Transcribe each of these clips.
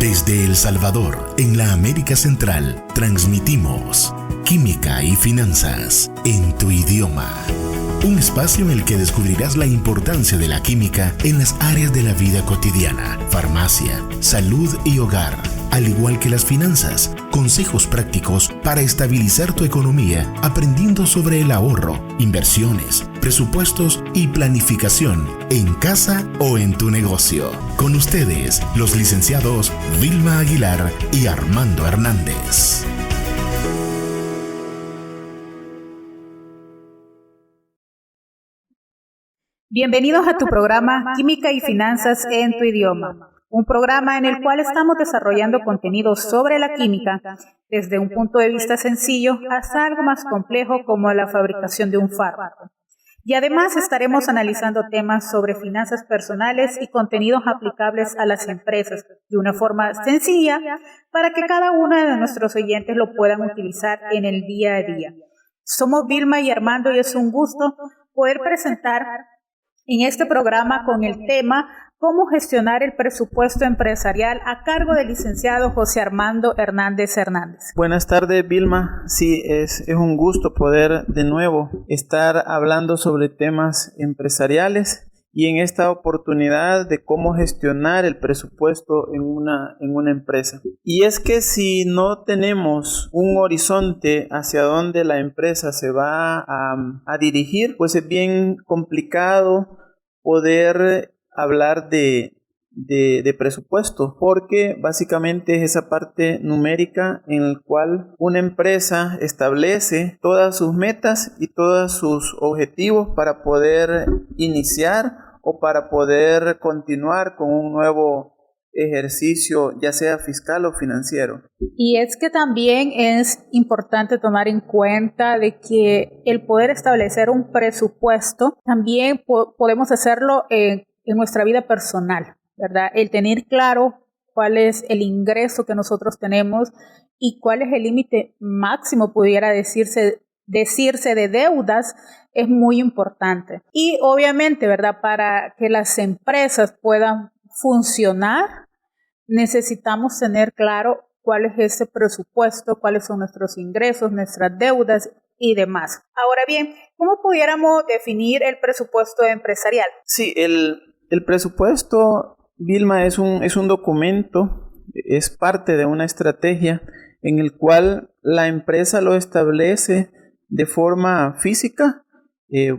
Desde El Salvador, en la América Central, transmitimos Química y Finanzas en tu idioma. Un espacio en el que descubrirás la importancia de la química en las áreas de la vida cotidiana, farmacia, salud y hogar, al igual que las finanzas. Consejos prácticos para estabilizar tu economía, aprendiendo sobre el ahorro, inversiones, presupuestos y planificación en casa o en tu negocio. Con ustedes, los licenciados Vilma Aguilar y Armando Hernández. Bienvenidos a tu programa Química y Finanzas en tu idioma, un programa en el cual estamos desarrollando contenidos sobre la química desde un punto de vista sencillo hasta algo más complejo como la fabricación de un fármaco. Y además estaremos analizando temas sobre finanzas personales y contenidos aplicables a las empresas de una forma sencilla para que cada uno de nuestros oyentes lo puedan utilizar en el día a día. Somos Vilma y Armando y es un gusto poder presentar en este programa con el tema cómo gestionar el presupuesto empresarial a cargo del licenciado José Armando Hernández Hernández. Buenas tardes, Vilma. Sí, es un gusto poder de nuevo estar hablando sobre temas empresariales y en esta oportunidad de cómo gestionar el presupuesto en una empresa. Y es que si no tenemos un horizonte hacia donde la empresa se va a dirigir, pues es bien complicado poder hablar de presupuesto, porque básicamente es esa parte numérica en la cual una empresa establece todas sus metas y todos sus objetivos para poder iniciar o para poder continuar con un nuevo ejercicio, ya sea fiscal o financiero. Y es que también es importante tomar en cuenta de que el poder establecer un presupuesto también podemos hacerlo en nuestra vida personal, ¿verdad? El tener claro cuál es el ingreso que nosotros tenemos y cuál es el límite máximo, pudiera decirse de deudas, es muy importante. Y obviamente, ¿verdad? Para que las empresas puedan funcionar, necesitamos tener claro cuál es ese presupuesto, cuáles son nuestros ingresos, nuestras deudas y demás. Ahora bien, ¿cómo pudiéramos definir el presupuesto empresarial? Sí, el presupuesto, Vilma, es un documento, es parte de una estrategia en el cual la empresa lo establece de forma física.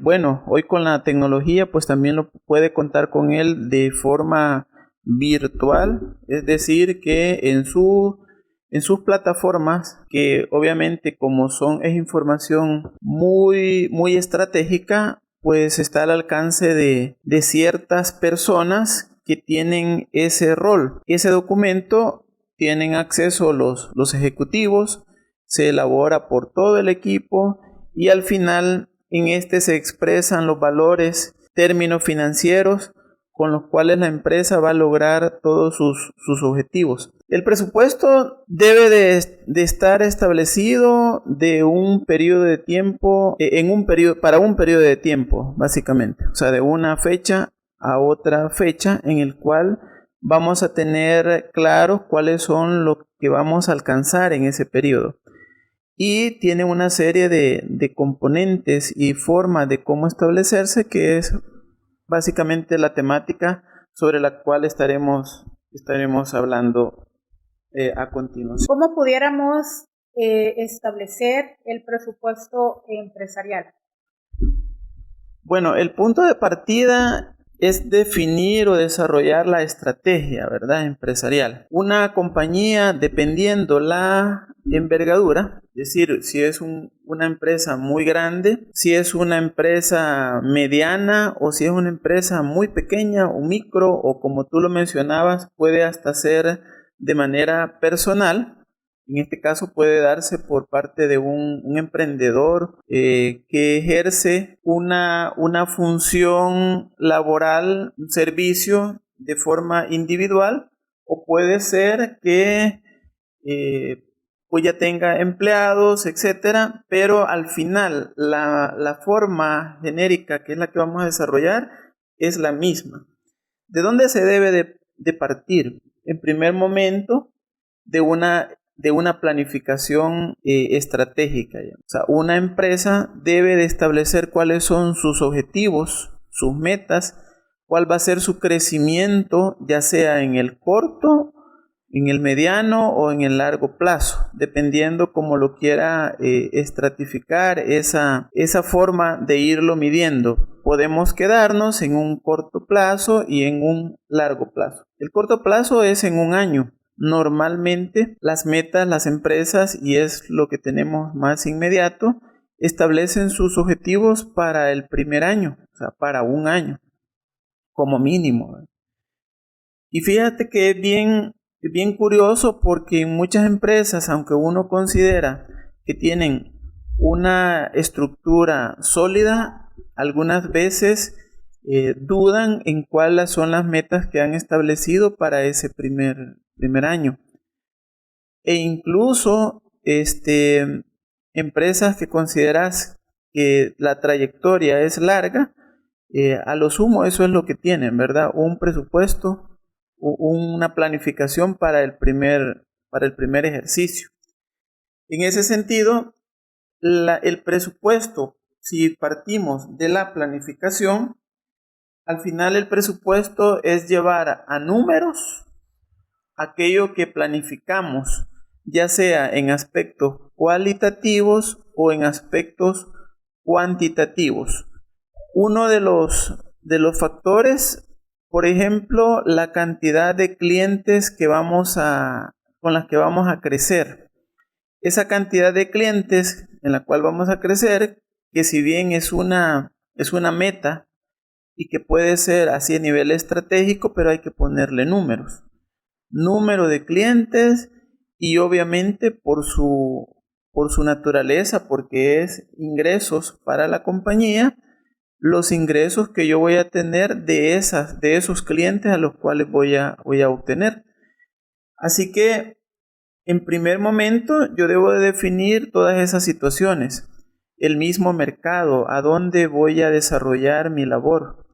Bueno, hoy con la tecnología pues también lo puede contar con él de forma virtual, es decir, que en sus plataformas, que obviamente como es información muy estratégica, pues está al alcance de ciertas personas que tienen ese rol. Ese documento tienen acceso los ejecutivos, se elabora por todo el equipo y al final en este se expresan los valores, términos financieros con los cuales la empresa va a lograr todos sus objetivos. El presupuesto debe de estar establecido de un periodo de tiempo, para un periodo de tiempo, básicamente. O sea, de una fecha a otra fecha en el cual vamos a tener claro cuáles son lo que vamos a alcanzar en ese periodo. Y tiene una serie de componentes y formas de cómo establecerse, que es básicamente la temática sobre la cual estaremos hablando a continuación. ¿Cómo pudiéramos establecer el presupuesto empresarial? Bueno, el punto de partida es definir o desarrollar la estrategia, ¿verdad?, empresarial. Una compañía, dependiendo la envergadura, es decir, si es una empresa muy grande, si es una empresa mediana o si es una empresa muy pequeña o micro, o como tú lo mencionabas, puede hasta ser de manera personal. En este caso puede darse por parte de un emprendedor que ejerce una función laboral, un servicio de forma individual, o puede ser que pues ya tenga empleados, etcétera, pero al final la forma genérica, que es la que vamos a desarrollar, es la misma. ¿De dónde se debe de partir? en primer momento, de una planificación estratégica. ¿Ya? O sea, una empresa debe de establecer cuáles son sus objetivos, sus metas, cuál va a ser su crecimiento, ya sea en el corto, en el mediano o en el largo plazo, dependiendo cómo lo quiera estratificar esa forma de irlo midiendo. Podemos quedarnos en un corto plazo y en un largo plazo. El corto plazo es en un año. Normalmente las metas, las empresas, y es lo que tenemos más inmediato, establecen sus objetivos para el primer año, o sea, para un año, como mínimo. Y fíjate que es bien curioso porque en muchas empresas, aunque uno considera que tienen una estructura sólida, algunas veces dudan en cuáles son las metas que han establecido para ese primer año. E incluso empresas que consideras que la trayectoria es larga, a lo sumo eso es lo que tienen, ¿verdad? Un presupuesto, una planificación para el primer ejercicio. En ese sentido, el presupuesto, si partimos de la planificación, al final el presupuesto es llevar a números aquello que planificamos, ya sea en aspectos cualitativos o en aspectos cuantitativos. Uno de los factores, por ejemplo, la cantidad de clientes con las que vamos a crecer. Esa cantidad de clientes en la cual vamos a crecer, que si bien es una meta y que puede ser así a nivel estratégico, pero hay que ponerle números. Número de clientes y obviamente por su naturaleza, porque es ingresos para la compañía, los ingresos que yo voy a tener de esos clientes a los cuales voy a obtener. Así que en primer momento yo debo de definir todas esas situaciones, el mismo mercado, a dónde voy a desarrollar mi labor.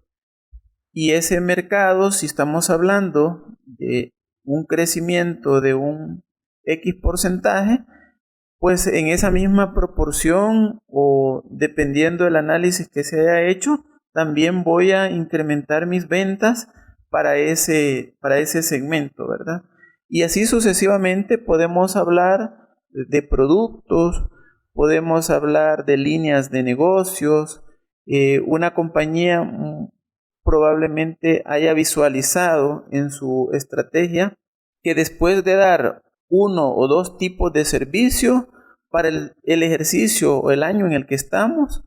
Y ese mercado, si estamos hablando de un crecimiento de un X porcentaje, pues en esa misma proporción o dependiendo del análisis que se haya hecho, también voy a incrementar mis ventas para ese segmento, ¿verdad? Y así sucesivamente podemos hablar de productos, podemos hablar de líneas de negocios. Una compañía probablemente haya visualizado en su estrategia que después de dar uno o dos tipos de servicio para el ejercicio o el año en el que estamos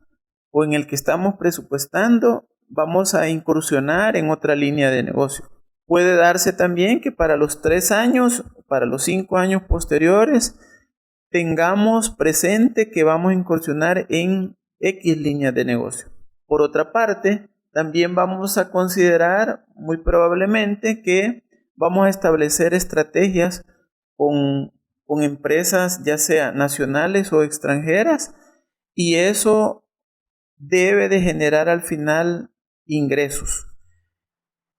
o en el que estamos presupuestando, vamos a incursionar en otra línea de negocio. Puede darse también que para los 3 años, para los 5 años posteriores, tengamos presente que vamos a incursionar en X líneas de negocio. Por otra parte, también vamos a considerar muy probablemente que vamos a establecer estrategias con empresas ya sea nacionales o extranjeras y eso debe de generar al final ingresos.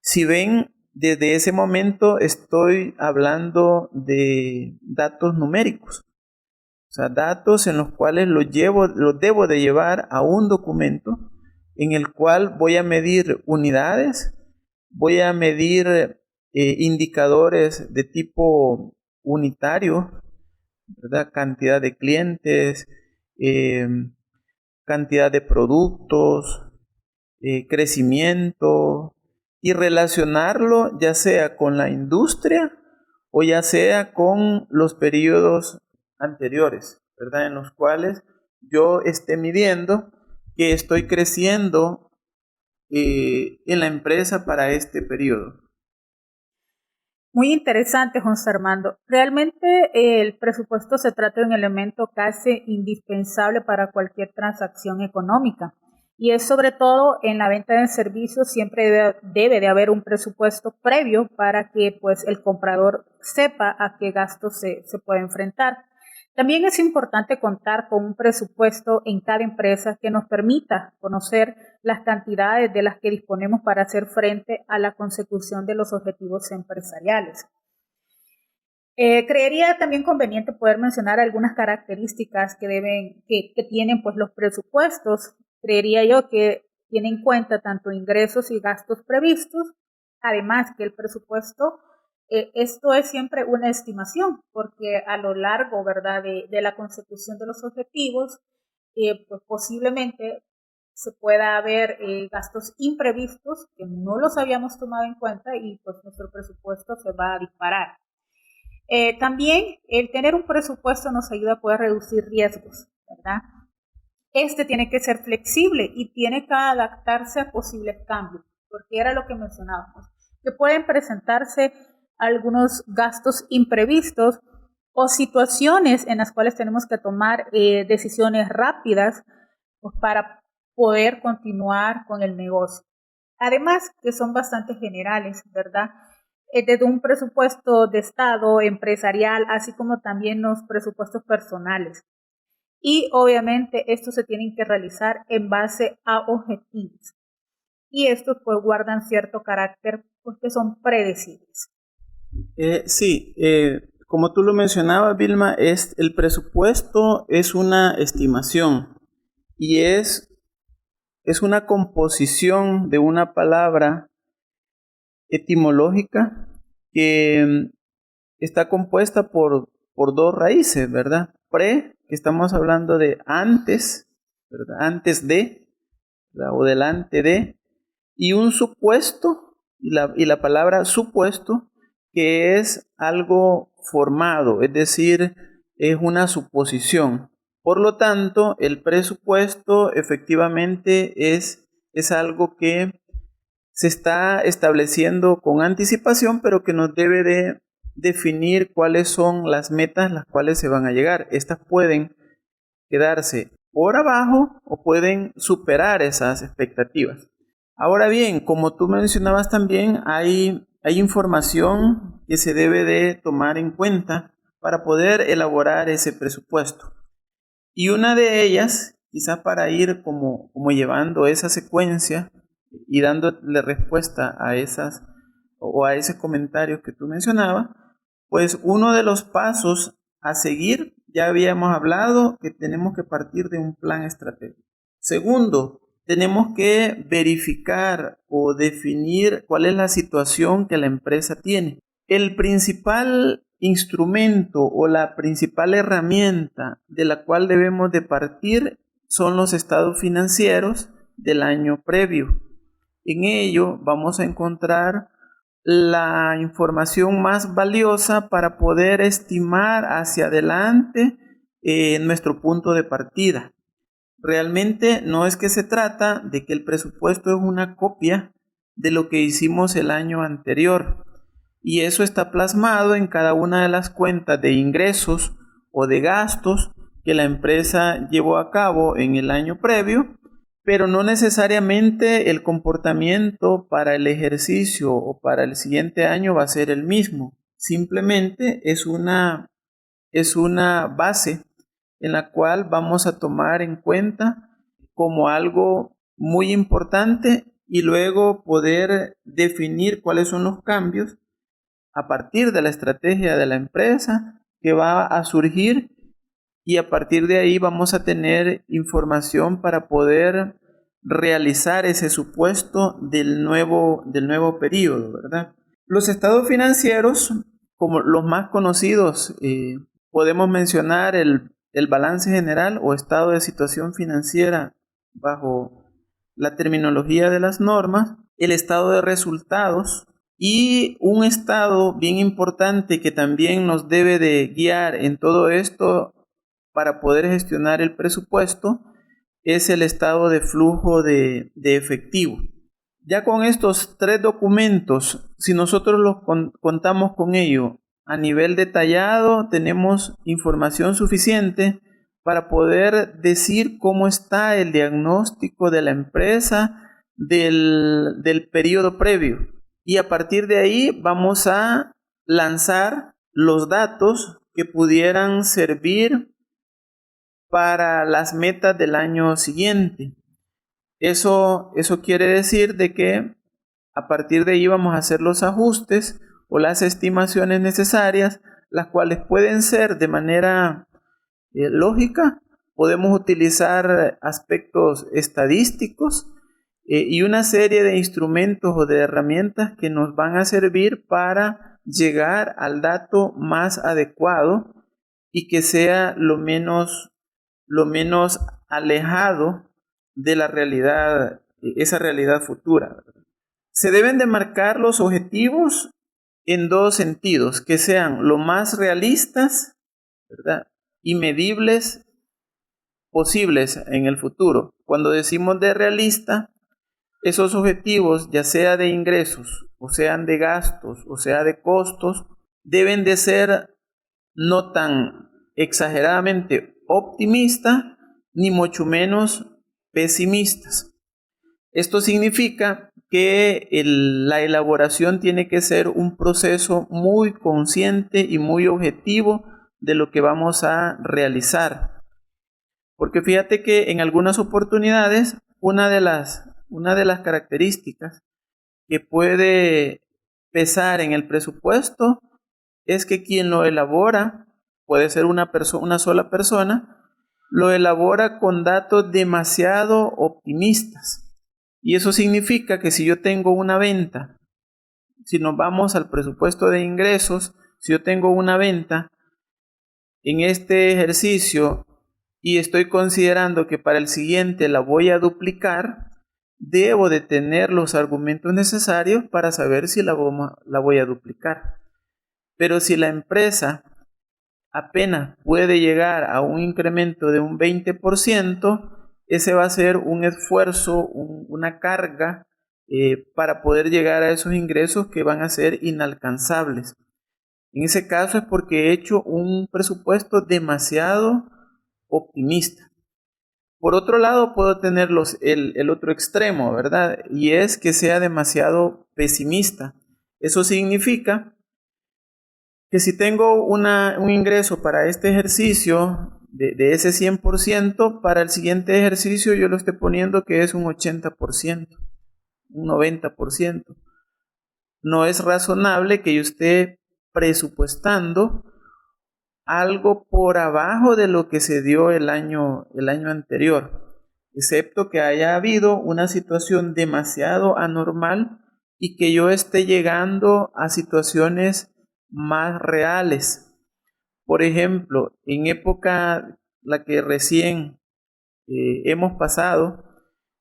Si ven, desde ese momento estoy hablando de datos numéricos, o sea, datos en los cuales los debo de llevar a un documento en el cual voy a medir unidades, voy a medir indicadores de tipo unitario, ¿verdad? Cantidad de clientes, cantidad de productos, crecimiento, y relacionarlo ya sea con la industria o ya sea con los periodos anteriores, ¿verdad? En los cuales yo esté midiendo que estoy creciendo en la empresa para este periodo. Muy interesante, José Armando. Realmente el presupuesto se trata de un elemento casi indispensable para cualquier transacción económica. Y es sobre todo en la venta de servicios siempre debe de haber un presupuesto previo para que pues el comprador sepa a qué gastos se puede enfrentar. También es importante contar con un presupuesto en cada empresa que nos permita conocer las cantidades de las que disponemos para hacer frente a la consecución de los objetivos empresariales. Creería también conveniente poder mencionar algunas características que tienen pues los presupuestos. Creería yo que tiene en cuenta tanto ingresos y gastos previstos, además que el presupuesto, esto es siempre una estimación, porque a lo largo, ¿verdad?, de la consecución de los objetivos, pues posiblemente se pueda haber gastos imprevistos que no los habíamos tomado en cuenta y pues nuestro presupuesto se va a disparar. También el tener un presupuesto nos ayuda a poder reducir riesgos, ¿verdad? Este tiene que ser flexible y tiene que adaptarse a posibles cambios, porque era lo que mencionábamos, que pueden presentarse algunos gastos imprevistos o situaciones en las cuales tenemos que tomar decisiones rápidas pues, para poder continuar con el negocio. Además, que son bastante generales, ¿verdad? Desde un presupuesto de Estado, empresarial, así como también los presupuestos personales. Y obviamente estos se tienen que realizar en base a objetivos. Y estos pues guardan cierto carácter pues, que son predecibles. Sí, como tú lo mencionabas, Vilma, el presupuesto es una estimación y es una composición de una palabra etimológica que está compuesta por dos raíces, ¿verdad? Que estamos hablando de antes, ¿verdad? Antes de, ¿verdad? O delante de, y un supuesto, y la palabra supuesto, que es algo formado, es decir, es una suposición. Por lo tanto, el presupuesto efectivamente es algo que se está estableciendo con anticipación, pero que nos debe de definir cuáles son las metas a las cuales se van a llegar. Estas pueden quedarse por abajo o pueden superar esas expectativas. Ahora bien, como tú mencionabas también, hay información que se debe de tomar en cuenta para poder elaborar ese presupuesto. Y una de ellas, quizás para ir como llevando esa secuencia y dándole respuesta a esas o a ese comentario que tú mencionabas, pues uno de los pasos a seguir, ya habíamos hablado que tenemos que partir de un plan estratégico. Segundo, tenemos que verificar o definir cuál es la situación que la empresa tiene. El principal instrumento o la principal herramienta de la cual debemos de partir son los estados financieros del año previo. En ello vamos a encontrar la información más valiosa para poder estimar hacia adelante nuestro punto de partida. Realmente no es que se trata de que el presupuesto es una copia de lo que hicimos el año anterior y eso está plasmado en cada una de las cuentas de ingresos o de gastos que la empresa llevó a cabo en el año previo, pero no necesariamente el comportamiento para el ejercicio o para el siguiente año va a ser el mismo. Simplemente es una base en la cual vamos a tomar en cuenta como algo muy importante y luego poder definir cuáles son los cambios a partir de la estrategia de la empresa que va a surgir y a partir de ahí vamos a tener información para poder realizar ese supuesto del nuevo periodo, ¿verdad? Los estados financieros, como los más conocidos, podemos mencionar el balance general o estado de situación financiera bajo la terminología de las normas, el estado de resultados y un estado bien importante que también nos debe de guiar en todo esto para poder gestionar el presupuesto es el estado de flujo de efectivo. Ya con estos tres documentos, si nosotros los contamos con ello a nivel detallado, tenemos información suficiente para poder decir cómo está el diagnóstico de la empresa del periodo previo. Y a partir de ahí vamos a lanzar los datos que pudieran servir para las metas del año siguiente. Eso quiere decir de que a partir de ahí vamos a hacer los ajustes o las estimaciones necesarias las cuales pueden ser de manera lógica. Podemos utilizar aspectos estadísticos y una serie de instrumentos o de herramientas que nos van a servir para llegar al dato más adecuado y que sea lo menos alejado de la realidad, esa realidad futura. Se deben de marcar los objetivos en dos sentidos, que sean lo más realistas, ¿verdad?, y medibles posibles en el futuro. Cuando decimos de realista, esos objetivos, ya sea de ingresos, o sean de gastos, o sea de costos, deben de ser no tan exageradamente optimistas, ni mucho menos pesimistas. Esto significa que la elaboración tiene que ser un proceso muy consciente y muy objetivo de lo que vamos a realizar. Porque fíjate que en algunas oportunidades una de las características que puede pesar en el presupuesto es que quien lo elabora, puede ser una sola persona, lo elabora con datos demasiado optimistas. Y eso significa que si yo tengo una venta, si nos vamos al presupuesto de ingresos, si yo tengo una venta en este ejercicio y estoy considerando que para el siguiente la voy a duplicar, debo de tener los argumentos necesarios para saber si la voy a duplicar. Pero si la empresa apenas puede llegar a un incremento de un 20%, ese va a ser un esfuerzo, una carga para poder llegar a esos ingresos que van a ser inalcanzables. En ese caso es porque he hecho un presupuesto demasiado optimista. Por otro lado, puedo tener el otro extremo, ¿verdad? Y es que sea demasiado pesimista. Eso significa que si tengo un ingreso para este ejercicio de ese 100%, para el siguiente ejercicio yo lo estoy poniendo que es un 80%, un 90%. No es razonable que yo esté presupuestando algo por abajo de lo que se dio el año anterior, excepto que haya habido una situación demasiado anormal y que yo esté llegando a situaciones más reales. Por ejemplo, en época la que recién hemos pasado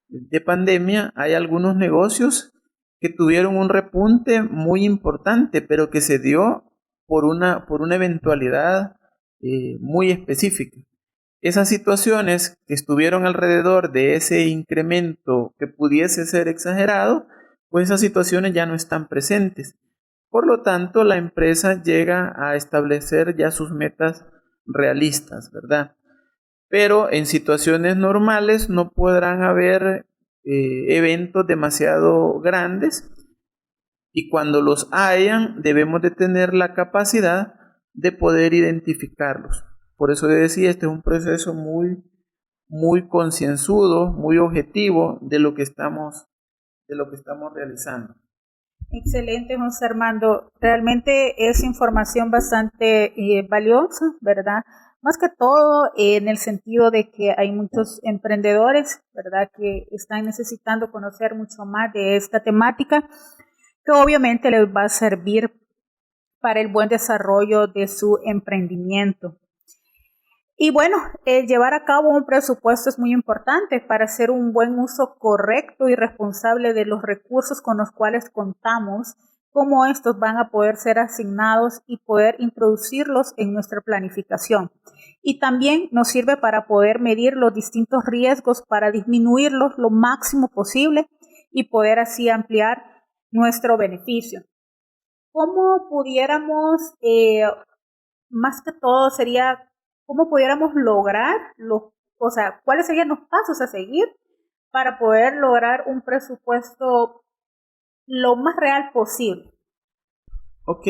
de pandemia, hay algunos negocios que tuvieron un repunte muy importante, pero que se dio por una eventualidad muy específica. Esas situaciones que estuvieron alrededor de ese incremento que pudiese ser exagerado, pues esas situaciones ya no están presentes. Por lo tanto, la empresa llega a establecer ya sus metas realistas, ¿verdad? Pero en situaciones normales no podrán haber eventos demasiado grandes, y cuando los hayan debemos de tener la capacidad de poder identificarlos. Por eso decía, este es un proceso muy, muy concienzudo, muy objetivo de lo que estamos realizando. Excelente, José Armando. Realmente es información bastante valiosa, ¿verdad? Más que todo en el sentido de que hay muchos emprendedores, ¿verdad?, que están necesitando conocer mucho más de esta temática, que obviamente les va a servir para el buen desarrollo de su emprendimiento. Y bueno, llevar a cabo un presupuesto es muy importante para hacer un buen uso correcto y responsable de los recursos con los cuales contamos, cómo estos van a poder ser asignados y poder introducirlos en nuestra planificación. Y también nos sirve para poder medir los distintos riesgos para disminuirlos lo máximo posible y poder así ampliar nuestro beneficio. ¿Cómo pudiéramos, más que todo sería, cómo pudiéramos lograr cuáles serían los pasos a seguir para poder lograr un presupuesto lo más real posible? Ok,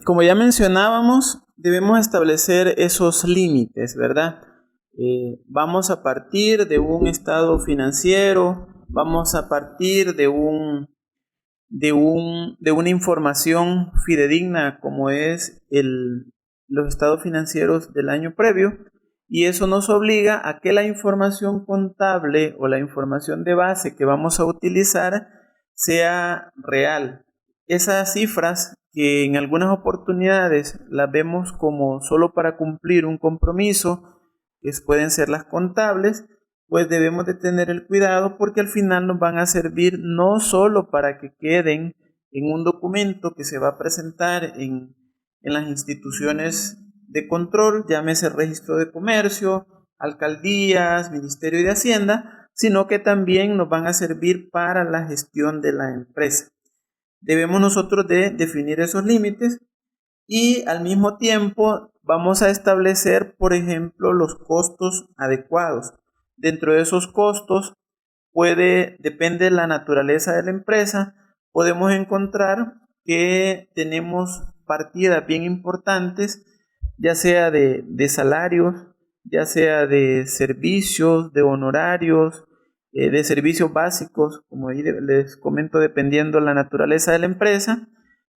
como ya mencionábamos, debemos establecer esos límites, ¿verdad? Vamos a partir de un estado financiero, vamos a partir de un de una información fidedigna como es los estados financieros del año previo, y eso nos obliga a que la información contable o la información de base que vamos a utilizar sea real. Esas cifras que en algunas oportunidades las vemos como solo para cumplir un compromiso, que pueden ser las contables, pues debemos de tener el cuidado porque al final nos van a servir no solo para que queden en un documento que se va a presentar en las instituciones de control, llámese registro de comercio, alcaldías, Ministerio de Hacienda, sino que también nos van a servir para la gestión de la empresa. Debemos nosotros de definir esos límites y al mismo tiempo vamos a establecer, por ejemplo, los costos adecuados. Dentro de esos costos depende de la naturaleza de la empresa, podemos encontrar que tenemos partidas bien importantes, ya sea de salarios, ya sea de servicios, de honorarios, de servicios básicos, como ahí les comento, dependiendo de la naturaleza de la empresa,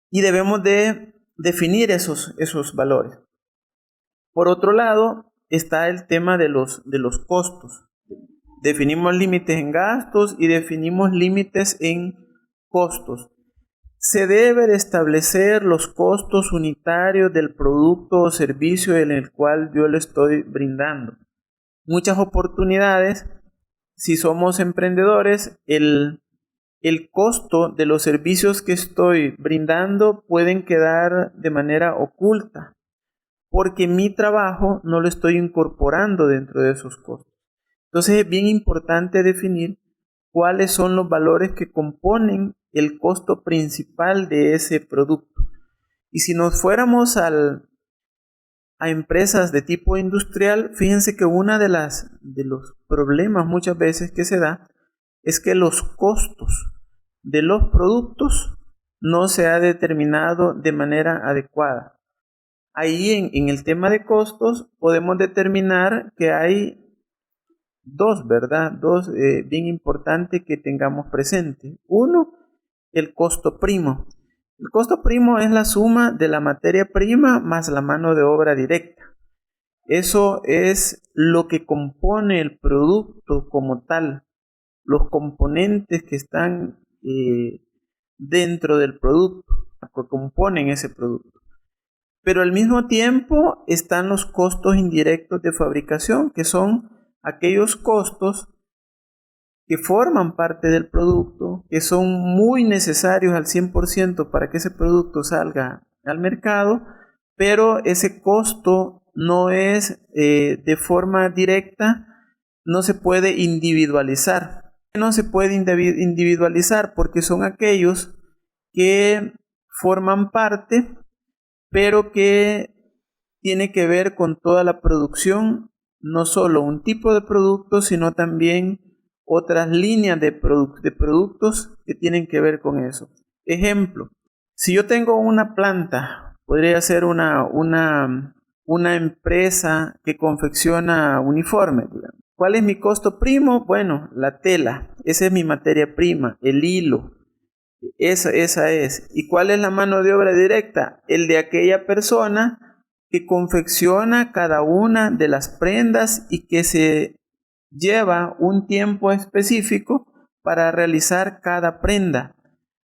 y debemos de definir esos valores. Por otro lado, está el tema de los costos. Definimos límites en gastos y definimos límites en costos. Se debe de establecer los costos unitarios del producto o servicio en el cual yo le estoy brindando. Muchas oportunidades, si somos emprendedores, el costo de los servicios que estoy brindando pueden quedar de manera oculta, porque mi trabajo no lo estoy incorporando dentro de esos costos. Entonces es bien importante definir cuáles son los valores que componen el costo principal de ese producto. Y si nos fuéramos a empresas de tipo industrial, fíjense que uno de los problemas muchas veces que se da es que los costos de los productos no se ha determinado de manera adecuada. Ahí en el tema de costos podemos determinar que hay dos bien importantes que tengamos presente. Uno, el costo primo. El costo primo es la suma de la materia prima más la mano de obra directa. Eso es lo que compone el producto como tal, los componentes que están dentro del producto, que componen ese producto. Pero al mismo tiempo están los costos indirectos de fabricación, que son aquellos costos que forman parte del producto, que son muy necesarios al 100% para que ese producto salga al mercado, pero ese costo no es de forma directa, no se puede individualizar. No se puede individualizar porque son aquellos que forman parte, pero que tiene que ver con toda la producción, no solo un tipo de producto, sino también otras líneas de productos que tienen que ver con eso. Ejemplo, si yo tengo una planta, podría ser una empresa que confecciona uniformes, digamos. ¿Cuál es mi costo primo? Bueno, la tela, esa es mi materia prima, el hilo, esa es. ¿Y cuál es la mano de obra directa? El de aquella persona que confecciona cada una de las prendas y que se lleva un tiempo específico para realizar cada prenda.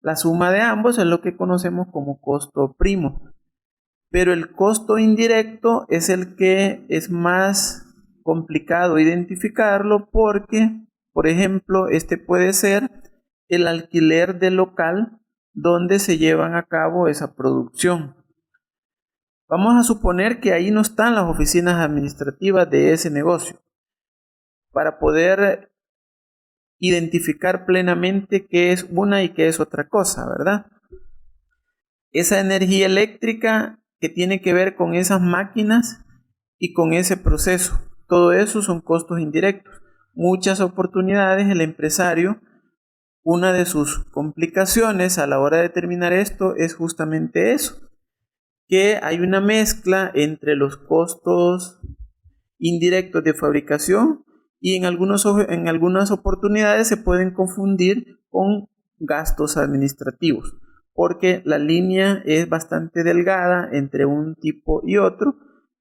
La suma de ambos es lo que conocemos como costo primo. Pero el costo indirecto es el que es más complicado identificarlo porque, por ejemplo, este puede ser el alquiler del local donde se llevan a cabo esa producción. Vamos a suponer que ahí no están las oficinas administrativas de ese negocio para poder identificar plenamente qué es una y qué es otra cosa, ¿verdad? Esa energía eléctrica que tiene que ver con esas máquinas y con ese proceso, todo eso son costos indirectos. Muchas oportunidades el empresario, una de sus complicaciones a la hora de determinar esto es justamente eso, que hay una mezcla entre los costos indirectos de fabricación y en algunas oportunidades se pueden confundir con gastos administrativos, porque la línea es bastante delgada entre un tipo y otro,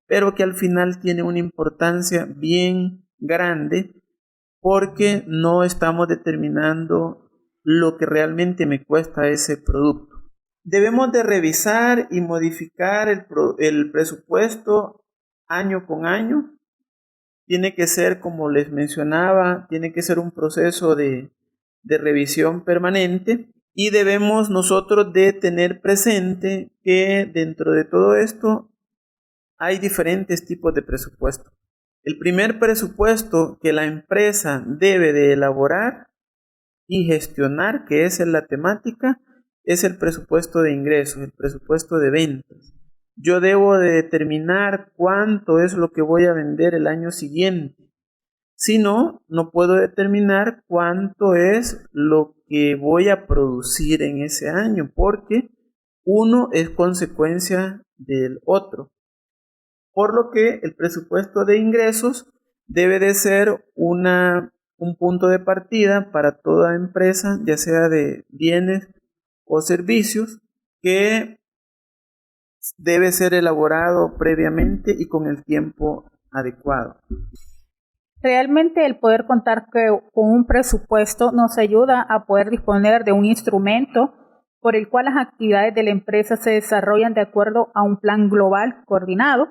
pero que al final tiene una importancia bien grande porque no estamos determinando lo que realmente me cuesta ese producto. Debemos de revisar y modificar el presupuesto año con año. Tiene que ser, como les mencionaba, tiene que ser un proceso de revisión permanente, y debemos nosotros de tener presente que dentro de todo esto hay diferentes tipos de presupuesto. El primer presupuesto que la empresa debe de elaborar y gestionar, que es en la temática, es el presupuesto de ingresos, el presupuesto de ventas. Yo debo de determinar cuánto es lo que voy a vender el año siguiente. Si no, no puedo determinar cuánto es lo que voy a producir en ese año, porque uno es consecuencia del otro. Por lo que el presupuesto de ingresos debe de ser un punto de partida para toda empresa, ya sea de bienes o servicios, que debe ser elaborado previamente y con el tiempo adecuado. Realmente el poder contar con un presupuesto nos ayuda a poder disponer de un instrumento por el cual las actividades de la empresa se desarrollan de acuerdo a un plan global coordinado,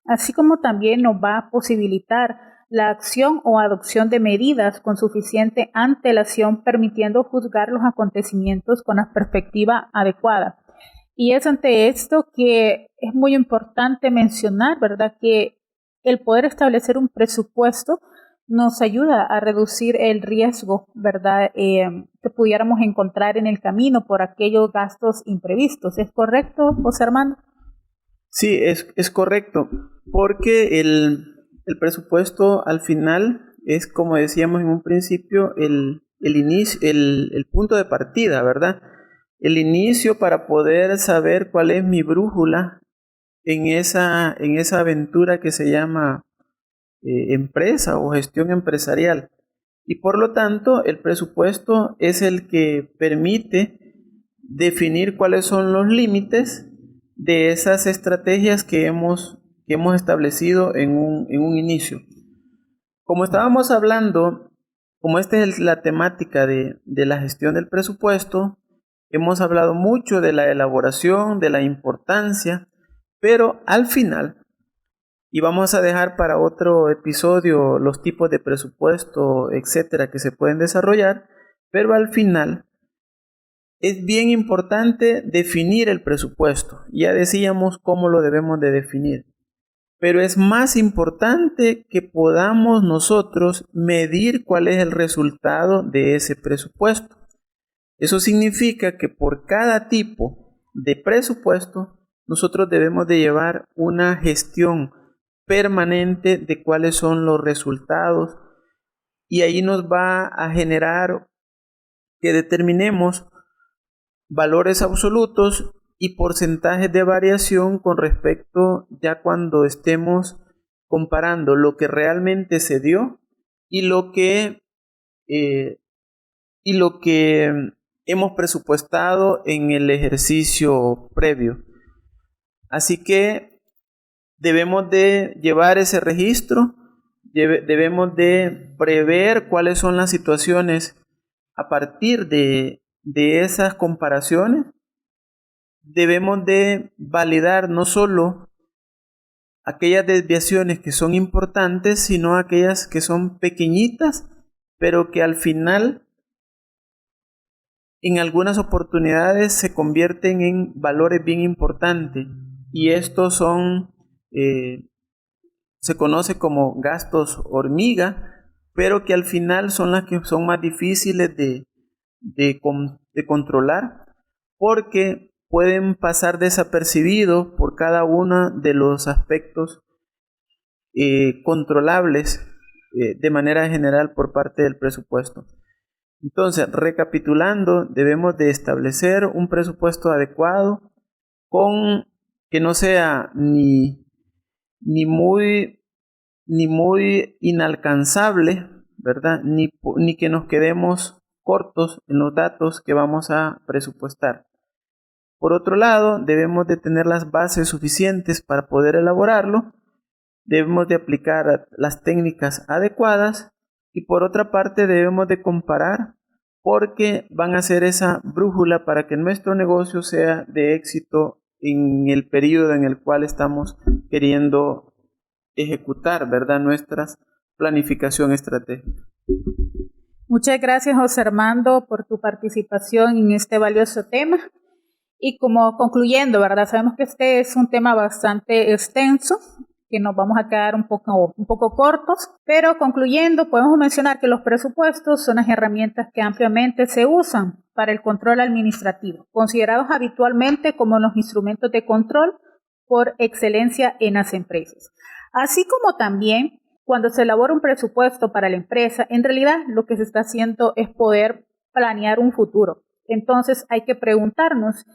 así como también nos va a posibilitar la acción o adopción de medidas con suficiente antelación, permitiendo juzgar los acontecimientos con la perspectiva adecuada. Y es ante esto que es muy importante mencionar, ¿verdad?, que el poder establecer un presupuesto nos ayuda a reducir el riesgo, ¿verdad?, que pudiéramos encontrar en el camino por aquellos gastos imprevistos. ¿Es correcto, José Armando? Sí, es correcto, porque el presupuesto al final es, como decíamos en un principio, el punto de partida, ¿verdad? El inicio para poder saber cuál es mi brújula en esa aventura que se llama empresa o gestión empresarial. Y por lo tanto, el presupuesto es el que permite definir cuáles son los límites de esas estrategias que hemos establecido en un inicio. Como estábamos hablando, como esta es la temática de la gestión del presupuesto, hemos hablado mucho de la elaboración, de la importancia, pero al final, y vamos a dejar para otro episodio los tipos de presupuesto, etcétera, que se pueden desarrollar, pero al final es bien importante definir el presupuesto. Ya decíamos cómo lo debemos de definir, pero es más importante que podamos nosotros medir cuál es el resultado de ese presupuesto. Eso significa que por cada tipo de presupuesto nosotros debemos de llevar una gestión permanente de cuáles son los resultados, y ahí nos va a generar que determinemos valores absolutos y porcentajes de variación con respecto, ya cuando estemos comparando lo que realmente se dio y lo que hemos presupuestado en el ejercicio previo. Así que debemos de llevar ese registro, debemos de prever cuáles son las situaciones a partir de esas comparaciones. Debemos de validar no solo aquellas desviaciones que son importantes, sino aquellas que son pequeñitas, pero que al final en algunas oportunidades se convierten en valores bien importantes, y estos son se conoce como gastos hormiga, pero que al final son las que son más difíciles de controlar, porque pueden pasar desapercibidos por cada uno de los aspectos controlables de manera general por parte del presupuesto. Entonces, recapitulando, debemos de establecer un presupuesto adecuado con que no sea ni muy inalcanzable, ¿verdad? Ni que nos quedemos cortos en los datos que vamos a presupuestar. Por otro lado, debemos de tener las bases suficientes para poder elaborarlo, debemos de aplicar las técnicas adecuadas y por otra parte debemos de comparar porque van a ser esa brújula para que nuestro negocio sea de éxito en el periodo en el cual estamos queriendo ejecutar, ¿verdad?, nuestra planificación estratégica. Muchas gracias, José Armando, por tu participación en este valioso tema. Y como concluyendo, ¿verdad? Sabemos que este es un tema bastante extenso, que nos vamos a quedar un poco cortos, pero concluyendo, podemos mencionar que los presupuestos son las herramientas que ampliamente se usan para el control administrativo, considerados habitualmente como los instrumentos de control por excelencia en las empresas. Así como también, cuando se elabora un presupuesto para la empresa, en realidad lo que se está haciendo es poder planear un futuro. Entonces hay que preguntarnos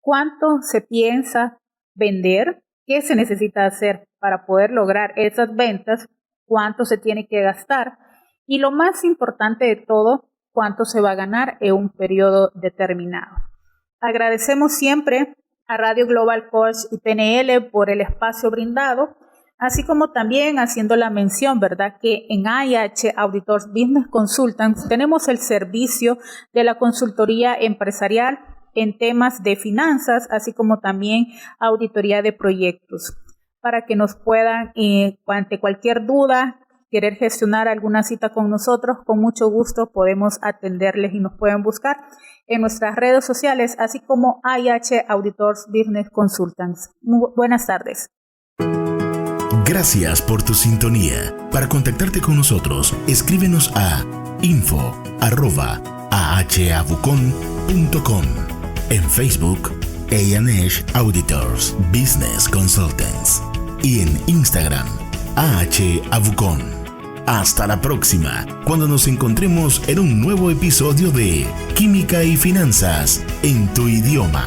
cuánto se piensa vender, qué se necesita hacer para poder lograr esas ventas, cuánto se tiene que gastar y lo más importante de todo, cuánto se va a ganar en un periodo determinado. Agradecemos siempre a Radio Global Coach y PNL por el espacio brindado, así como también haciendo la mención, ¿verdad?, que en IH Auditors Business Consultants tenemos el servicio de la consultoría empresarial en temas de finanzas, así como también auditoría de proyectos, para que nos puedan, ante cualquier duda, querer gestionar alguna cita con nosotros, con mucho gusto podemos atenderles y nos pueden buscar en nuestras redes sociales, así como IH Auditors Business Consultants. Muy buenas tardes. Gracias por tu sintonía. Para contactarte con nosotros, escríbenos a info@ahavucon.com. En Facebook, ANH Auditors Business Consultants. Y en Instagram, AHAvucon. Hasta la próxima, cuando nos encontremos en un nuevo episodio de Química y Finanzas en tu idioma.